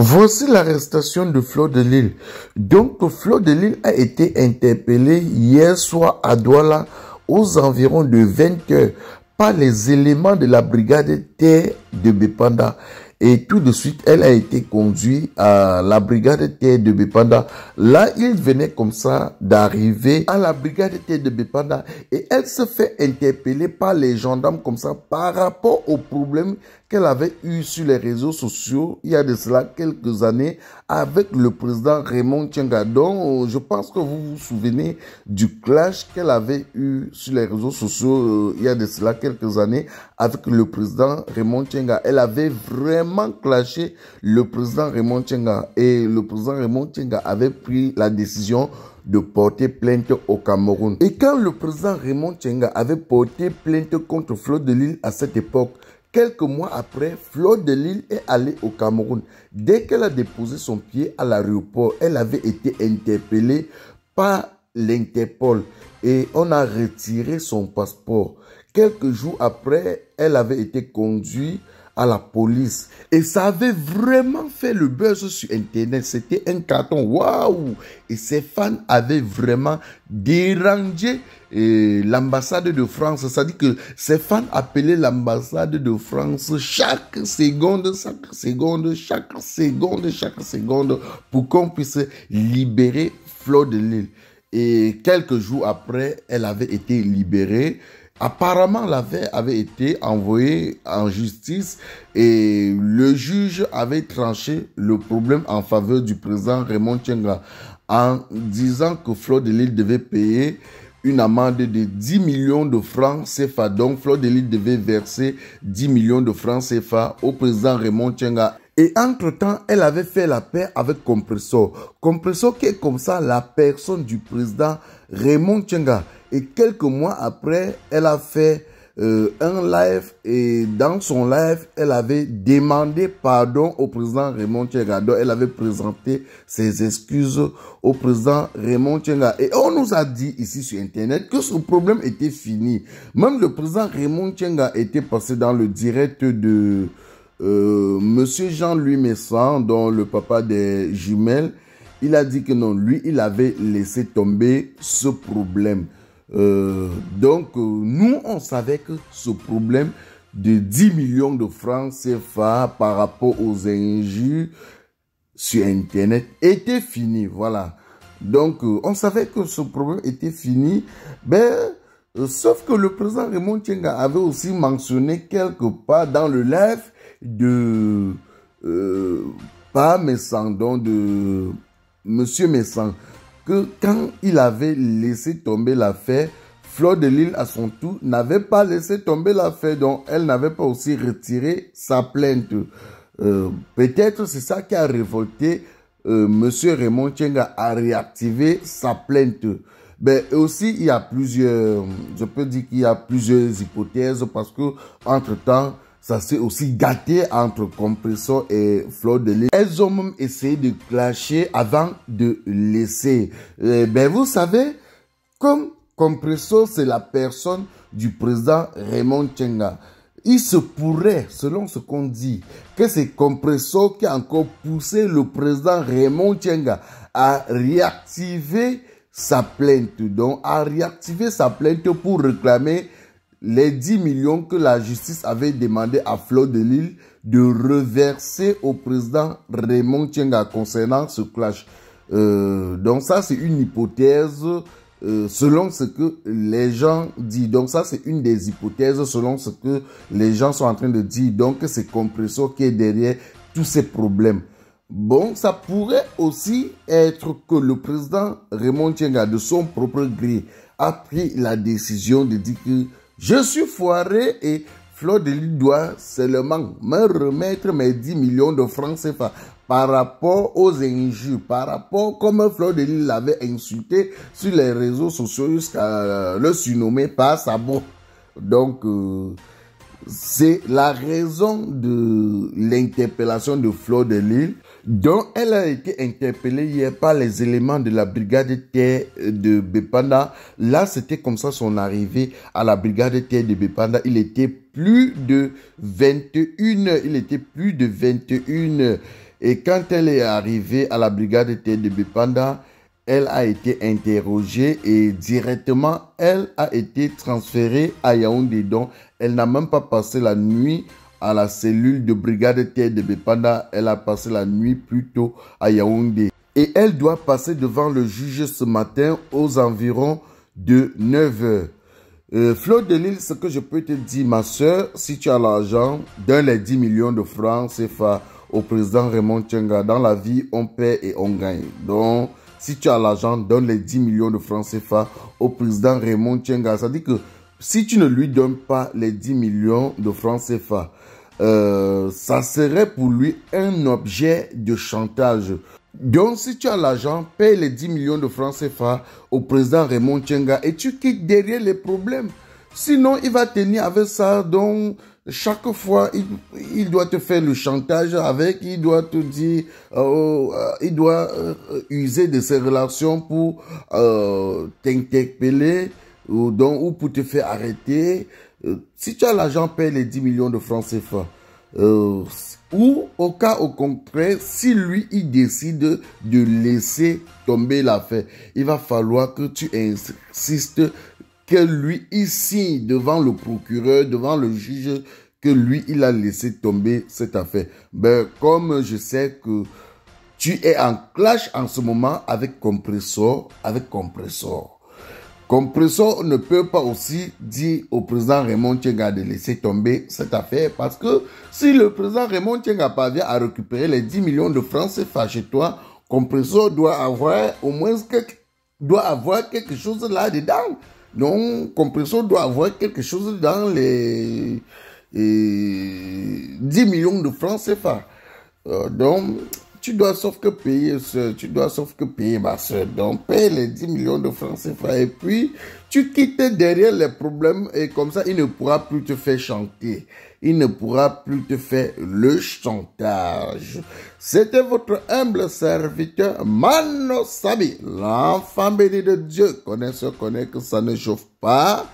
Voici l'arrestation de Fleur de Lille. Donc, Fleur de Lille a été interpellée hier soir à Douala aux environs de 20 heures par les éléments de la brigade terre de Bépanda. Et tout de suite, elle a été conduite à la brigade terre de Bépanda. Là, il venait comme ça d'arriver à la brigade terre de Bépanda et elle se fait interpeller par les gendarmes comme ça par rapport au problème qu'elle avait eu sur les réseaux sociaux il y a de cela quelques années avec le président Raymond Tchenga. Donc, je pense que vous vous souvenez du clash qu'elle avait eu sur les réseaux sociaux il y a de cela quelques années avec le président Raymond Tchenga. Elle avait vraiment clashé le président Raymond Tchenga et le président Raymond Tchenga avait pris la décision de porter plainte au Cameroun. Et quand le président Raymond Tchenga avait porté plainte contre Fleur de Lille à cette époque, quelques mois après, Fleur de Lille est allée au Cameroun. Dès qu'elle a déposé son pied à l'aéroport, elle avait été interpellée par l'Interpol et on a retiré son passeport. Quelques jours après, elle avait été conduite à la police. Et ça avait vraiment fait le buzz sur Internet. C'était un carton. Waouh! Et ses fans avaient vraiment dérangé l'ambassade de France. C'est-à-dire que ses fans appelaient l'ambassade de France chaque seconde pour qu'on puisse libérer Fleur de Lille. Et quelques jours après, elle avait été libérée. Apparemment, l'affaire avait été envoyée en justice et le juge avait tranché le problème en faveur du président Raymond Tchenga en disant que Fleur de Lille devait payer une amende de 10 millions de francs CFA. Donc, Fleur de Lille devait verser 10 millions de francs CFA au président Raymond Tchenga. Et entre-temps, elle avait fait la paix avec Compressor. Compressor qui est comme ça la personne du président Raymond Tchenga. Et quelques mois après, elle a fait un live et dans son live, elle avait demandé pardon au président Raymond Tchenga. Donc, elle avait présenté ses excuses au président Raymond Tchenga. Et on nous a dit ici sur Internet que ce problème était fini. Même le président Raymond Tchenga était passé dans le direct de Monsieur Jean-Louis Messan, dont le papa des jumelles. Il a dit que non, lui, il avait laissé tomber ce problème. Donc, nous, on savait que ce problème de 10 millions de francs CFA par rapport aux injures sur Internet était fini. Voilà. Donc, on savait que ce problème était fini. Sauf que le président Raymond Tchenga avait aussi mentionné quelque part dans le live de pas Messan, donc de Monsieur Messan, que quand il avait laissé tomber l'affaire, Fleur de Lille à son tour n'avait pas laissé tomber l'affaire, donc elle n'avait pas aussi retiré sa plainte. Peut-être c'est ça qui a révolté Monsieur Raymond Tchenga à réactiver sa plainte. Aussi il y a plusieurs, je peux dire qu'il y a plusieurs hypothèses parce que entre-temps, ça s'est aussi gâté entre Compressor et Fleur de Lille. Elles ont même essayé de clasher avant de laisser. Vous savez, comme Compressor, c'est la personne du président Raymond Tchenga. Il se pourrait, selon ce qu'on dit, que c'est Compressor qui a encore poussé le président Raymond Tchenga à réactiver sa plainte. Donc, à réactiver sa plainte pour réclamer les 10 millions que la justice avait demandé à Fleur de Lille de reverser au président Raymond Tchenga concernant ce clash. Donc ça, c'est une hypothèse selon ce que les gens disent. Donc ça, c'est une des hypothèses selon ce que les gens sont en train de dire. Donc c'est Compressor qui est derrière tous ces problèmes. Bon, ça pourrait aussi être que le président Raymond Tchenga, de son propre gré, a pris la décision de dire que je suis foiré et Fleur de Lille doit seulement me remettre mes 10 millions de francs CFA par rapport aux injures, par rapport comme Fleur de Lille l'avait insulté sur les réseaux sociaux jusqu'à le surnommer par sabot. Donc, c'est la raison de l'interpellation de Fleur de Lille. Donc, elle a été interpellée hier par les éléments de la brigade terre de Bépanda. Là, c'était comme ça son arrivée à la brigade terre de Bépanda. Il était plus de 21 heures. Il était plus de 21 heures. Et quand elle est arrivée à la brigade terre de Bépanda, elle a été interrogée et directement, elle a été transférée à Yaoundé. Donc, elle n'a même pas passé la nuit à la cellule de brigade terre de Bépanda. Elle a passé la nuit plutôt à Yaoundé. Et elle doit passer devant le juge ce matin aux environs de 9 heures. Flo de Lille, ce que je peux te dire, ma soeur, si tu as l'argent, donne les 10 millions de francs CFA au président Raymond Tchenga. Dans la vie, on paie et on gagne. Donc, si tu as l'argent, donne les 10 millions de francs CFA au président Raymond Tchenga. Ça dit que si tu ne lui donnes pas les 10 millions de francs CFA, ça serait pour lui un objet de chantage. Donc, si tu as l'argent, paye les 10 millions de francs CFA au président Raymond Tchenga et tu quittes derrière les problèmes. Sinon, il va tenir avec ça. Donc, chaque fois, il doit te faire le chantage avec, il doit te dire, il doit user de ses relations pour t'interpeller ou pour te faire arrêter. Si tu as l'argent, paye les 10 millions de francs CFA. Ou au cas au contraire, si lui, il décide de laisser tomber l'affaire, il va falloir que tu insistes que lui, il signe devant le procureur, devant le juge, que lui, il a laissé tomber cette affaire. Ben, comme je sais que tu es en clash en ce moment avec Compressor, Compressor ne peut pas aussi dire au président Raymond Tchenga de laisser tomber cette affaire parce que si le président Raymond Tchenga parvient à récupérer les 10 millions de francs CFA chez toi, Compressor doit avoir au moins quelque chose là-dedans. Donc, Compressor doit avoir quelque chose dans les 10 millions de francs CFA. Donc, tu dois sauf que payer, ma soeur. Donc, paye les 10 millions de francs CFA et puis, tu quittes derrière les problèmes et comme ça, il ne pourra plus te faire chanter. Il ne pourra plus te faire le chantage. C'était votre humble serviteur, Mano Sabi, l'enfant béni de Dieu. Connaît que ça ne chauffe pas.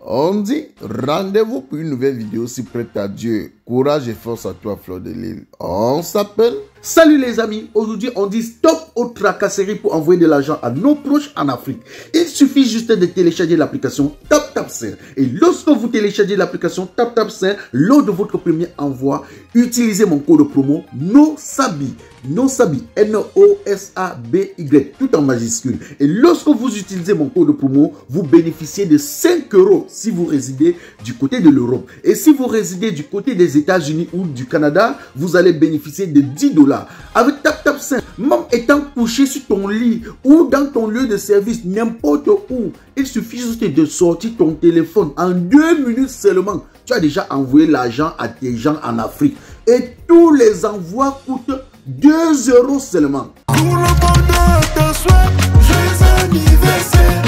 On dit rendez-vous pour une nouvelle vidéo si prête à Dieu. Courage et force à toi, Flo de Lille. On s'appelle. Salut les amis, aujourd'hui on dit stop aux tracasseries pour envoyer de l'argent à nos proches en Afrique. Il suffit juste de télécharger l'application TapTapSend. Et lorsque vous téléchargez l'application TapTapSend, lors de votre premier envoi, utilisez mon code promo NOSABI. NOSABI, N-O-S-A-B-Y, tout en majuscule. Et lorsque vous utilisez mon code promo, vous bénéficiez de 5 € si vous résidez du côté de l'Europe. Et si vous résidez du côté des États-Unis ou du Canada, vous allez bénéficier de 10 $. Avec TapTapSend, même étant couché sur ton lit ou dans ton lieu de service, n'importe où, il suffit juste de sortir ton téléphone. En 2 minutes seulement, tu as déjà envoyé l'argent à tes gens en Afrique. Et tous les envois coûtent 2 € seulement. Pour le bonheur de soi, joyeux anniversaire.